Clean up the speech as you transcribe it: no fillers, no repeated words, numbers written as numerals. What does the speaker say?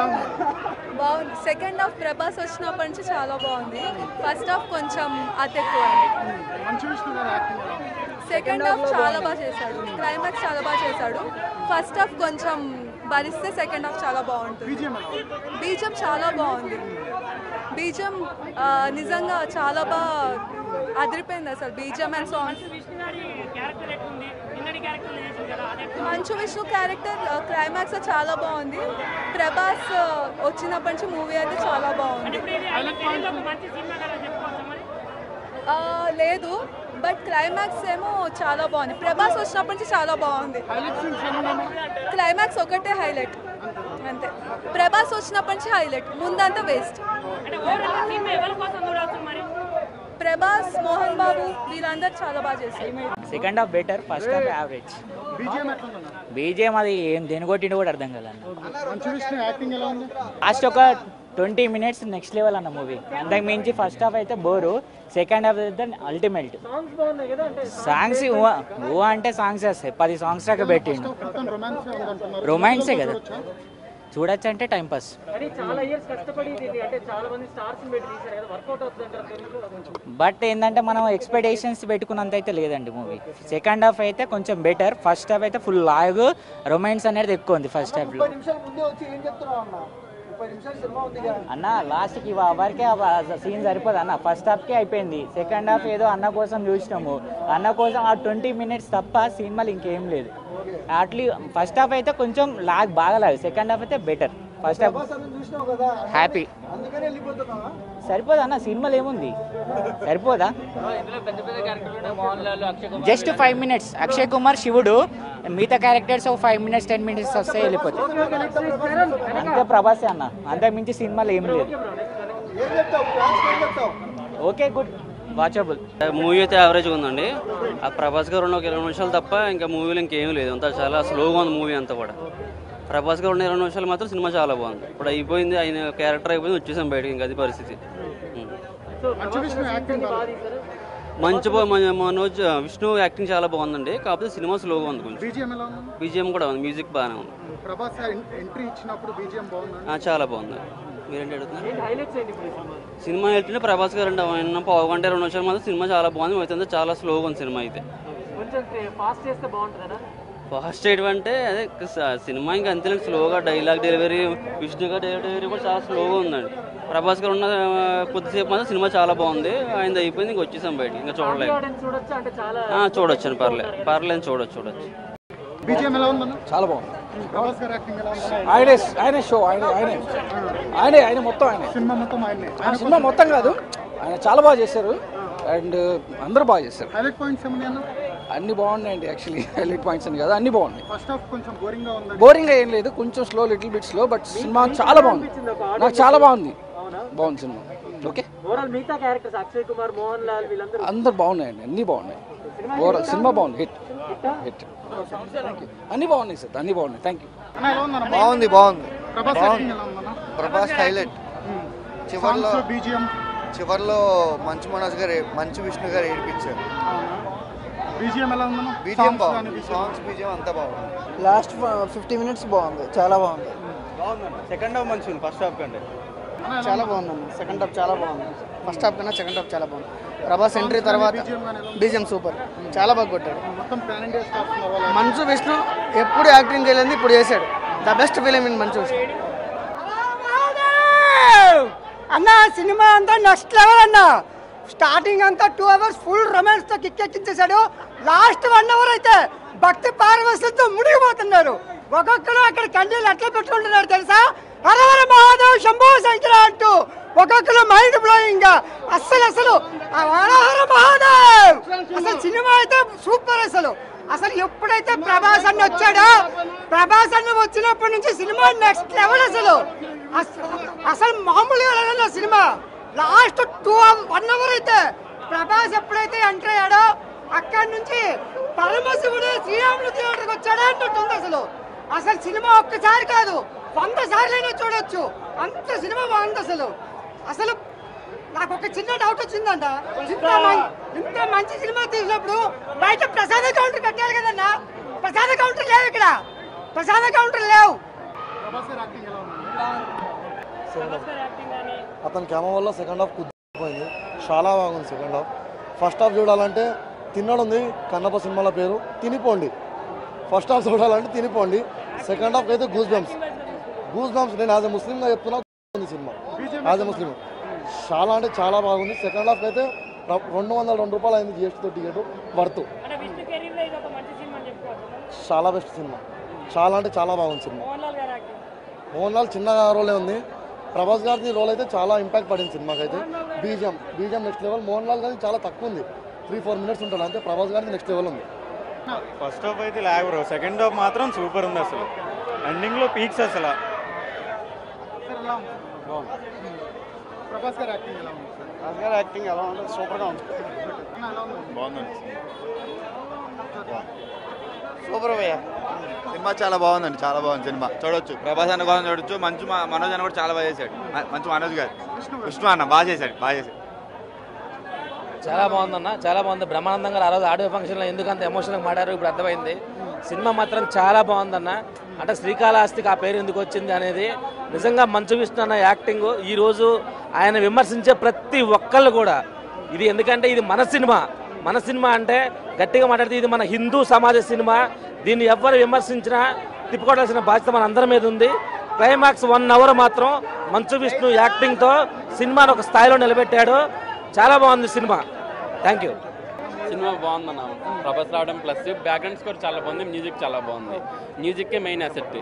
బాగుంది. Second half Prabhas వచ్చినప్పటి నుంచి చాలా బాగుంది. ఫస్ట్ హాఫ్ కొంచెం అతెక్కువ. సెకండ్ హాఫ్ చాలా బాగా చేశాడు, క్లైమాక్స్ చాలా బాగా చేశాడు. ఫస్ట్ హాఫ్ కొంచెం భరిస్తే సెకండ్ హాఫ్ చాలా బాగుంటుంది. బీజం చాలా బాగుంది. బీజం నిజంగా చాలా బాగా అదిరిపోయింది అసలు. బీజం and songs. Manchu Vishnu character climax చాలా బాగుంది. ప్రభాస్ వచ్చినప్పటి నుంచి మూవీ అయితే చాలా బాగుంది. లేదు, బట్ క్లైమాక్స్ ఏమో చాలా బాగుంది. ప్రభాస్ వచ్చినప్పటి నుంచి చాలా బాగుంది. క్లైమాక్స్ ఒకటే హైలైట్ అంతే. ప్రభాస్ వచ్చినప్పటి నుంచి హైలైట్, ముందంతా వేస్ట్. ప్రభాస్, మోహన్ బాబు వీళ్ళందరూ చాలా బాగా చేశారు. Second half better, first half average. BJM అది ఏం దేని కొట్టిండు కూడా అర్థం కాలేదు. లాస్ట్ ఒక 20 minutes నెక్స్ట్ లెవెల్ అన్న మూవీ. అంతకు మించి ఫస్ట్ హాఫ్ అయితే బోరు, సెకండ్ హాఫ్ అయితే అల్టిమేట్. సాంగ్స్ ఊ అంటే సాంగ్స్ వస్తాయి, 10 songs దాకా పెట్టిండు. రొమాన్సే కదా, చూడొచ్చు అంటే టైం పాస్. బట్ ఏంటంటే మనం ఎక్స్పెక్టేషన్స్ పెట్టుకున్నంత అయితే లేదండి మూవీ. సెకండ్ హాఫ్ అయితే కొంచెం బెటర్, ఫస్ట్ హాఫ్ అయితే ఫుల్ లాగ్. రొమాన్స్ అనేది ఎక్కువ ఉంది ఫస్ట్ హాఫ్ లో అన్న. లాస్ట్కి వారికి సీన్ సరిపోదు అన్న. ఫస్ట్ హాఫ్కే అయిపోయింది. సెకండ్ హాఫ్ ఏదో అన్న కోసం చూసినాము, అన్న కోసం ఆ 20 minutes తప్ప సినిమాలు ఇంకేం లేదు. అట్లీ ఫస్ట్ హాఫ్ అయితే కొంచెం లాగ్ బాగా లాగు, సెకండ్ హాఫ్ అయితే బెటర్. First half happy. సరిపోదా అన్న, సినిమాలు ఏముంది సరిపోదా? జస్ట్ 5 minutes అక్షయ్ కుమార్ శివుడు, మిగతా క్యారెక్టర్స్ 5 minutes 10 minutes వస్తే వెళ్ళిపోతాయి అంతే. ప్రభాసే అన్న, అంతకు మించి సినిమాలు ఏం లేదు. Okay, good, watchable. మూవీ అయితే యావరేజ్గా ఉందండి. ఆ ప్రభాస్ గారు ఉన్న ఒక 20 నిమిషాలు తప్ప ఇంకా మూవీలో ఇంకేం లేదు. అంతా చాలా స్లోగా ఉంది మూవీ అంతా కూడా. ప్రభాస్ గారు ఉన్న 20 నిమిషాలు మాత్రం సినిమా చాలా బాగుంది. ఇప్పుడు అయిపోయింది, ఆయన క్యారెక్టర్ అయిపోయింది, వచ్చేసాం బయటకి. ఇంకా అది పరిస్థితి. మనోజ్ విష్ణు యాక్టింగ్ చాలా బాగుందండి, కాకపోతే సినిమా స్లోగా ఉంది కొంచెం. బీజిఎం కూడా ఉంది, మ్యూజిక్ బాగానే ఉంది. చాలా బాగుంది. మీరేంటి అడుగుతున్నారు? సినిమా వెళ్తుంటే ప్రభాస్ గారు అంటే ఆయన పావు గంట 2 నిమిషాలు మాత్రం సినిమా చాలా బాగుంది. అయితే చాలా స్లోగా ఉంది సినిమా అయితే. ఫాస్ట్ చేయడం అంటే అదే సినిమా ఇంకా అంతే, స్లోగా డైలాగ్ డెలివరీ, విష్ణు గారు డెలివరీ కూడా చాలా స్లోగా ఉందండి. ప్రభాస్ గారు ఉన్న కొద్దిసేపు మాత్రం సినిమా చాలా బాగుంది. ఆయన అయిపోయింది, ఇంకా వచ్చేసాం బయట. ఇంకా చూడలేదు. చూడొచ్చు అని పర్లేదు చూడొచ్చు. చాలా బాగుంది. ఆయనే షో, ఆయన మొత్తం సినిమా మొత్తం కాదు, ఆయన చాలా బాగా చేశారు. అండ్ అందరూ బాగా చేశారు. అన్ని బాగున్నాయండి. యాక్చువల్లీ హైలైట్ పాయింట్స్ అని కదా, అన్ని బాగున్నాయి. బోరింగ్ ఏం లేదు, కొంచెం slow, little bit slow, but cinema చాలా బాగుంది. నాకు చాలా బాగుంది సినిమా. ఓకే, అందరు బాగున్నాయండి, అన్ని బాగున్నాయి. ఓవరాల్ సినిమా బాగుంది, హిట్. అన్ని బాగున్నాయి సార్, అన్ని బాగున్నాయి. Thank you. బాగుంది. ప్రభాస్ హైలైట్. చివర్లో మంచు విష్ణు గారు ఏడిపించారు. బీజిఎం బాగుంది, సాంగ్స్ బీజిఎం అంతా బాగుంది. లాస్ట్ 50 minutes బాగుంది, చాలా బాగుంది. సెకండ్ హాఫ్ మంచిగా ఉంది ఫస్ట్ హాఫ్ కంటే. చాలా బాగుందండి. సెకండ్ హాఫ్ చాలా బాగుంది, ఫస్ట్ హాఫ్ కన్నా సెకండ్ హాఫ్ చాలా బాగుంది. ప్రభాస్ ఎంట్రీ తర్వాత బీజిఎం సూపర్, చాలా బాగా కొట్టాడు. మంచు విష్ణు ఎప్పుడు యాక్టింగ్ చేయలేదు, ఇప్పుడు చేశాడు. The best film in Manchu Vishnu. అన్న సినిమా అంతా నెక్స్ట్ లెవెల్ అన్న. స్టార్టింగ్ అంతా 2 hours ఫుల్ రొమాన్స్ తో కిక్కెక్కించేశాడు. లాస్ట్ 1 hour అయితే భక్తి పారవశ్యంతో మునిగిపోతున్నారు. ఒక్కొక్కరు అక్కడ కండీలు ఎట్లా పెట్టుకుంటున్నారు తెలుసా? హరహర మహాదేవ్ శంభో శంకర అంటూ ఒక్కొక్కరు మైండ్ బ్లోయింగ్ గా. అసలు హరహర మహాదేవ్ అసలు సినిమా అయితే సూపర్. అసలు ఎప్పుడైతే ప్రభాస్ అన్న వచ్చాడో, ప్రభాస్ అన్న వచ్చినప్పటి నుంచి సినిమా నెక్స్ట్ లెవెల్. అసలు మామూలుగా లేదన్న సినిమా. లాస్ట్ 1 hour అయితే ప్రభాస్ ఎప్పుడైతే ఎంటర్ అయ్యాడో అక్కడి నుంచి పరమశివుడు శ్రీరాముడు థియేటర్కి వచ్చాడే అన్నట్టుంది. అసలు సినిమా ఒక్కసారి కాదు 100 సార్లైనా చూడొచ్చు, అంత సినిమా బాగుంది. అసలు నాకు ఒక చిన్న డౌట్ వచ్చిందంట. ఇంత మంచి సినిమా తీసినప్పుడు బయట ప్రసాద కౌంటర్ కట్టాలి కదన్నా. ప్రసాద కౌంటర్ లేవు, ఇక్కడ ప్రసాద కౌంటర్ లేవు. అతని కెమెరా వల్ల సెకండ్ హాఫ్ కుదిరిపోయింది, చాలా బాగుంది సెకండ్ హాఫ్. ఫస్ట్ హాఫ్ చూడాలంటే తిన్నడుంది కన్నప్ప సినిమాల పేరు, తినిపోండి. ఫస్ట్ హాఫ్ చూడాలంటే తినిపోండి. సెకండ్ హాఫ్ అయితే గూస్ బంప్స్. నేను యాజ్ ఎ ముస్లింగా చెప్తున్నా సినిమా, యాజ్ ఎ ముస్లిం చాలా అంటే చాలా బాగుంది. సెకండ్ హాఫ్ అయితే 202 రూపాయలు అయింది జిఎస్టీతో టికెట్, వర్త్. చాలా బెస్ట్ సినిమా, చాలా అంటే చాలా బాగుంది సినిమా. మోహన్ లాల్ చిన్న రోలే ఉంది, ప్రభాస్ గారి రోల్ అయితే చాలా ఇంపాక్ట్ పడింది సినిమాకి అయితే. BGM next level. Mohan Lal గారి చాలా తక్కువ ఉంది, 3-4 మినిట్స్ ఉంటుంది అంతే. ప్రభాస్ గారిది నెక్స్ట్ లెవెల్ ఉంది. ఫస్ట్ హాఫ్ అయితే లాగ్ బ్రో, సెకండ్ హాఫ్ మాత్రం సూపర్ ఉంది. అసలు ఎండింగ్లో పీక్స్ అసలు. ప్రభాస్ గారి యాక్టింగ్ ఎలా ఉంటుంది? సూపర్గా ఉంది, బాగుందండి సూపర్ భయ్యా. సినిమా చాలా బాగుందండి, చాలా బాగుంది సినిమా. చూడొచ్చు, ప్రభాస్ అన్న కోసం చూడొచ్చు. మంచి మనోజ్ అన్న కూడా చాలా బాగా చేశాడు. మంచి మనోజ్ గారు, విష్ణు అన్న బాగా చేశాడు. చాలా బాగుందన్న, చాలా బాగుంది. బ్రహ్మానందం గారు ఆ రోజు ఆడియో ఫంక్షన్లో ఎందుకంత ఎమోషనల్గా మాట్లాడారు ఇప్పుడు అర్థమైంది. సినిమా మాత్రం చాలా బాగుందన్న. అంటే శ్రీకాళహస్తికి ఆ పేరు ఎందుకు వచ్చింది అనేది నిజంగా మంచు విష్ణు అన్న యాక్టింగ్. ఈరోజు ఆయన విమర్శించే ప్రతి ఒక్కళ్ళు కూడా ఇది, ఎందుకంటే ఇది మన సినిమా అంటే గట్టిగా మాట్లాడితే ఇది మన హిందూ సమాజ సినిమా. దీన్ని ఎవ్వరు విమర్శించినా తిప్పుకోవాల్సిన బాధ్యత మన అందరి మీద ఉంది. క్లైమాక్స్ 1 అవర్ మాత్రం మంచు విష్ణు యాక్టింగ్తో సినిమాను ఒక స్థాయిలో నిలబెట్టాడు. చాలా బాగుంది సినిమా. Thank you. సినిమా బాగుందన్న, ప్రభాస్ రావడం ప్లస్ బ్యాక్గ్రౌండ్ స్కోర్ చాలా బాగుంది, మ్యూజిక్ చాలా బాగుంది. మ్యూజిక్కే మెయిన్ అసెట్.